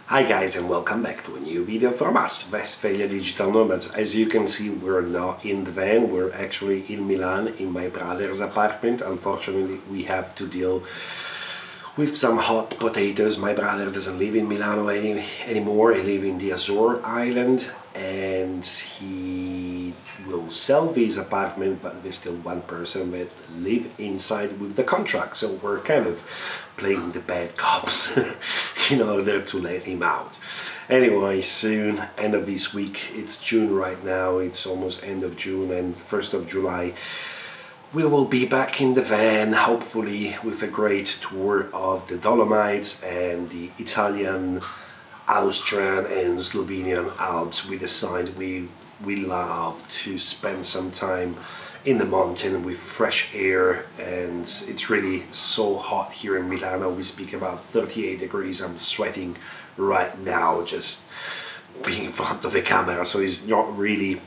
Hi guys, and welcome back to a new video from us, Westfalia Digital Nomads. As you can see, we're not in the van, we're actually in Milan in my brother's apartment. Unfortunately, we have to deal with some hot potatoes. My brother doesn't live in Milano anymore, he lives in the Azore Island, and he will sell his apartment, but there's still one person that live inside with the contract, so we're kind of playing the bad cops in order to let him out. Anyway, soon, end of this week, it's June right now, it's almost end of June, and 1st of July we will be back in the van, hopefully with a great tour of the Dolomites and the Italian, Austrian and Slovenian Alps. We decided we love to spend some time in the mountain with fresh air, and it's really so hot here in Milano. We speak about 38 degrees. I'm sweating right now just being in front of the camera, so it's not really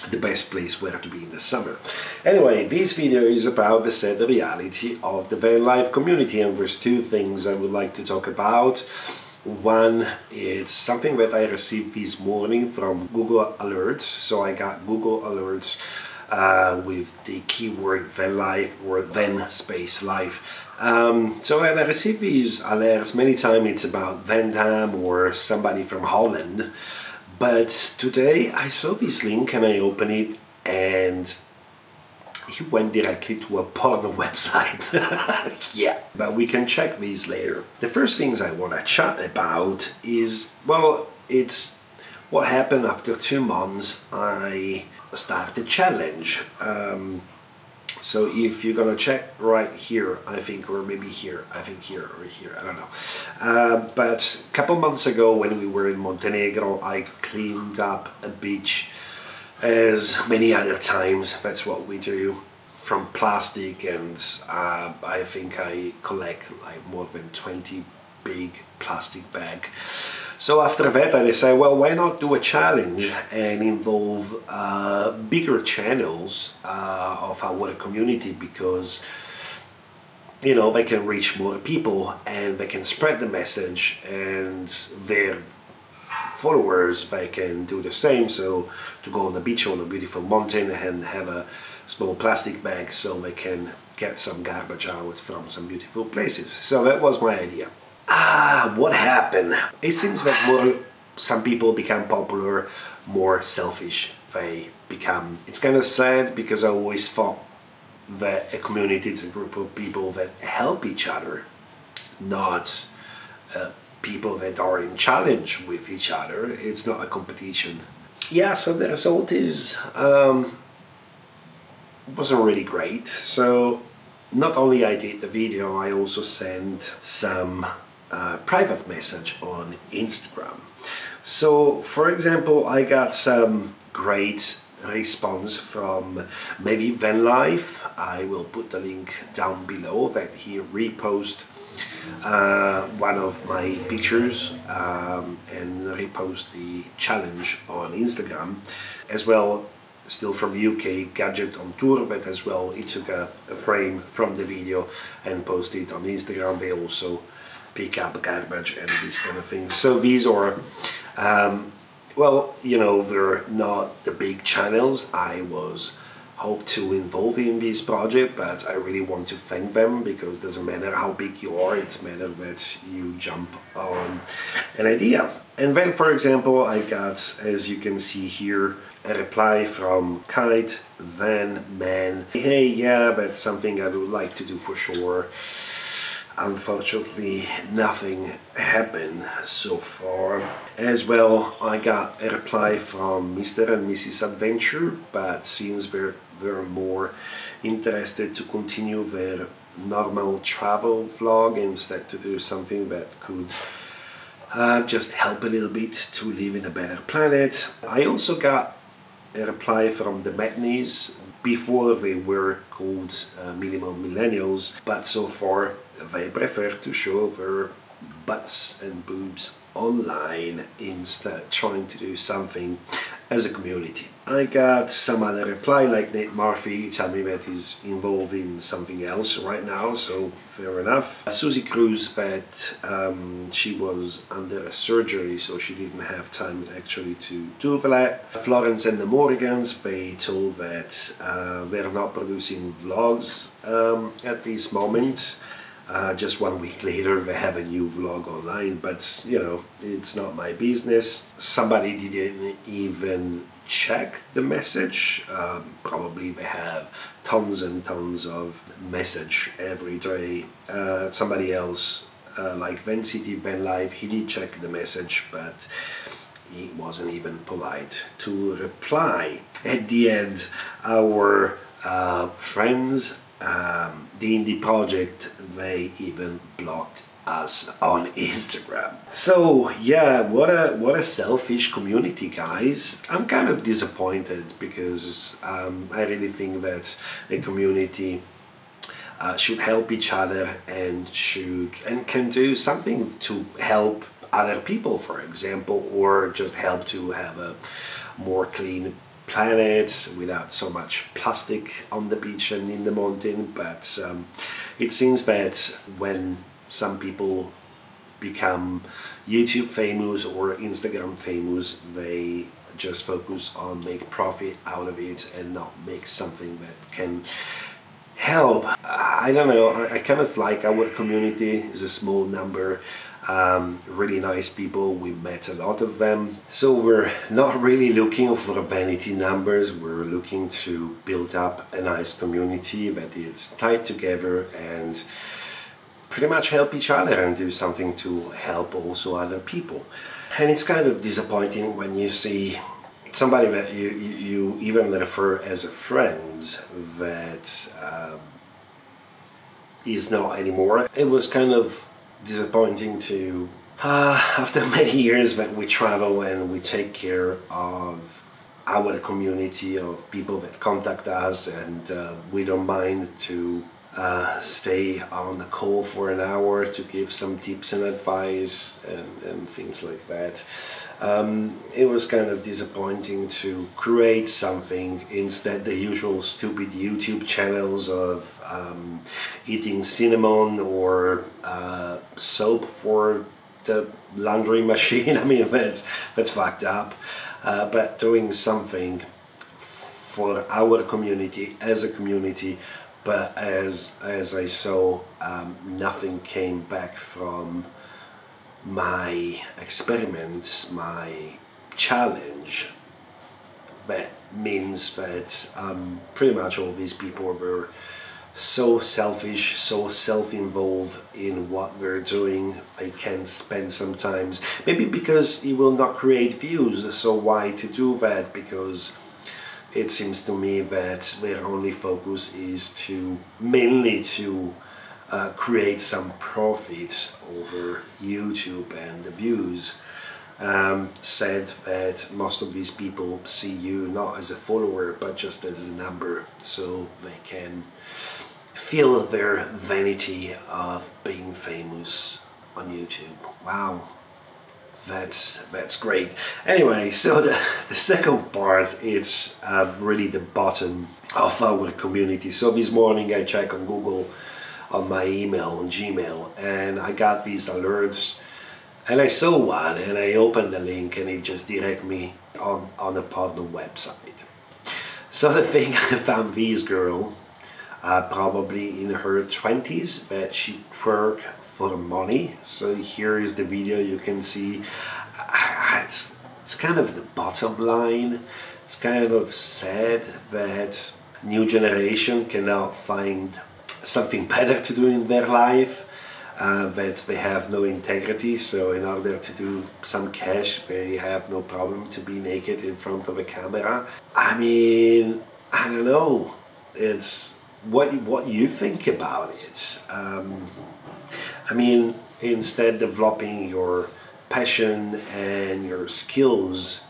the best place where to be in the summer. Anyway, this video is about the sad reality of the van life community, and there's two things I would like to talk about. One is something that I received this morning from Google Alerts. So I got Google Alerts with the keyword van life or van space life. So when I receive these alerts, many times it's about Van Damme or somebody from Holland. But today I saw this link and I opened it, and he went directly to a porno website. Yeah, but we can check these later. The first things I want to chat about is, well, it's what happened after 2 months. I started a challenge. So if you're gonna check right here, I think, or maybe here, I think here or here, I don't know. But a couple months ago when we were in Montenegro, I cleaned up a beach as many other times. That's what we do, from plastic, and I think I collect like more than 20 big plastic bags. So after that I decided, well, why not do a challenge and involve bigger channels of our community, because you know, they can reach more people and they can spread the message, and their followers, they can do the same. So to go on the beach on a beautiful mountain and have a small plastic bag so they can get some garbage out from some beautiful places. So that was my idea. What happened? It seems that some people become popular, more selfish they become. It's kind of sad, because I always thought that a community is a group of people that help each other, not people that are in challenge with each other. It's not a competition. Yeah, so the result is wasn't really great. So not only I did the video, I also sent some private message on Instagram. So for example, I got some great response from maybe Vanlife. I will put the link down below, that he reposted one of my pictures and repost the challenge on Instagram. As well, still from the UK, Gadget on Tour, that as well, he took a frame from the video and posted it on Instagram. They also pick up garbage and these kind of things. So these are well, you know, they're not the big channels I was hoped to involve in this project, but I really want to thank them, because it doesn't matter how big you are, it's matter that you jump on an idea. And then, for example, I got, as you can see here, a reply from Kite Van Man. Hey, yeah, that's something I would like to do for sure. Unfortunately, nothing happened so far. As well, I got a reply from Mr. and Mrs. Adventure, but since they're more interested to continue their normal travel vlog instead to do something that could just help a little bit to live in a better planet. I also got a reply from the Madnies. Before they were called Minimal Millennials, but so far they prefer to show their butts and boobs online instead, trying to do something as a community. I got some other reply, like Nate Murphy tell me that he's involved in something else right now, so fair enough. Susie Cruz that she was under a surgery, so she didn't have time actually to do that. Florence and the Morgans, they told that they're not producing vlogs at this moment. Just 1 week later they have a new vlog online, but you know, it's not my business. Somebody didn't even check the message. Probably they have tons and tons of message every day. Somebody else like Vanlife, he did check the message, but he wasn't even polite to reply. At the end, our friends, the indie project, they even blocked us on Instagram. So yeah, what a selfish community, guys. I'm kind of disappointed because I really think that a community should help each other and can do something to help other people, for example, or just help to have a more clean planet without so much plastic on the beach and in the mountain. But it seems that when some people become YouTube famous or Instagram famous, they just focus on make profit out of it and not make something that can help. I don't know, I kind of like our community. Is a small number, really nice people, we met a lot of them. So we're not really looking for vanity numbers, we're looking to build up a nice community that is tied together and pretty much help each other and do something to help also other people. And it's kind of disappointing when you see somebody that you even refer as a friend that is not anymore. It was kind of disappointing to after many years that we travel and we take care of our community of people that contact us, and we don't mind to stay on the call for an hour to give some tips and advice and things like that. It was kind of disappointing to create something instead the usual stupid YouTube channels of eating cinnamon or soap for the laundry machine. I mean, that's fucked up. But doing something for our community as a community, but as I saw, nothing came back from my experiments, my challenge. That means that pretty much all these people were so selfish, so self-involved in what they're doing, they can't spend sometimes, maybe because it will not create views, so why to do that? Because it seems to me that their only focus is to mainly to create some profit over YouTube and the views. Said that most of these people see you not as a follower but just as a number, so they can feel their vanity of being famous on YouTube. Wow, that's great. Anyway, so the second part is really the bottom of our community. So this morning I checked on Google, on my email, on Gmail, and I got these alerts, and I saw one and I opened the link and it just directed me on the Porno website. So the thing, I found this girl, probably in her 20s, that she twerk for money. So here is the video, you can see it's kind of the bottom line. It's kind of sad that new generation cannot find something better to do in their life, that they have no integrity, so in order to do some cash they have no problem to be naked in front of a camera. I mean, I don't know, it's what you think about it. I mean, instead developing your passion and your skills,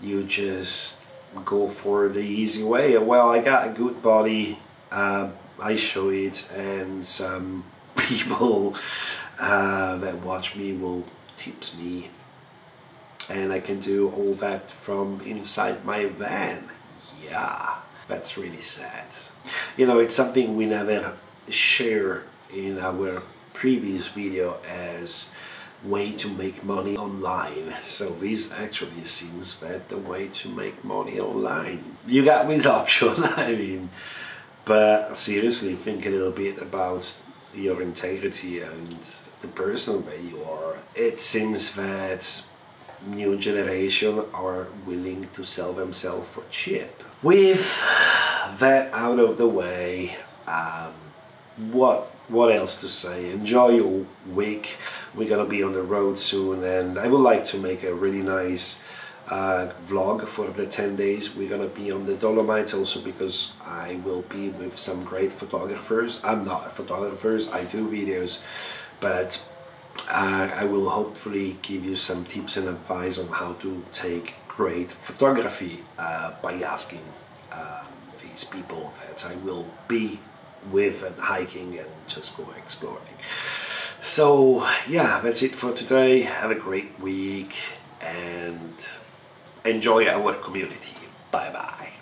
you just go for the easy way. Well, I got a good body, I show it, and some people that watch me will tips me and I can do all that from inside my van. Yeah, that's really sad. You know, it's something we never share in our previous video as way to make money online. So this actually seems that the way to make money online. You got this option, I mean, but seriously think a little bit about your integrity and the person that you are. It seems that new generation are willing to sell themselves for cheap. With that out of the way, what else to say? Enjoy your week. We're gonna be on the road soon, and I would like to make a really nice vlog for the 10 days we're gonna be on the Dolomites, also because I will be with some great photographers. I'm not photographers, I do videos, but I will hopefully give you some tips and advice on how to take great photography by asking these people that I will be with and hiking and just go exploring. So yeah, that's it for today. Have a great week and enjoy our community. Bye bye.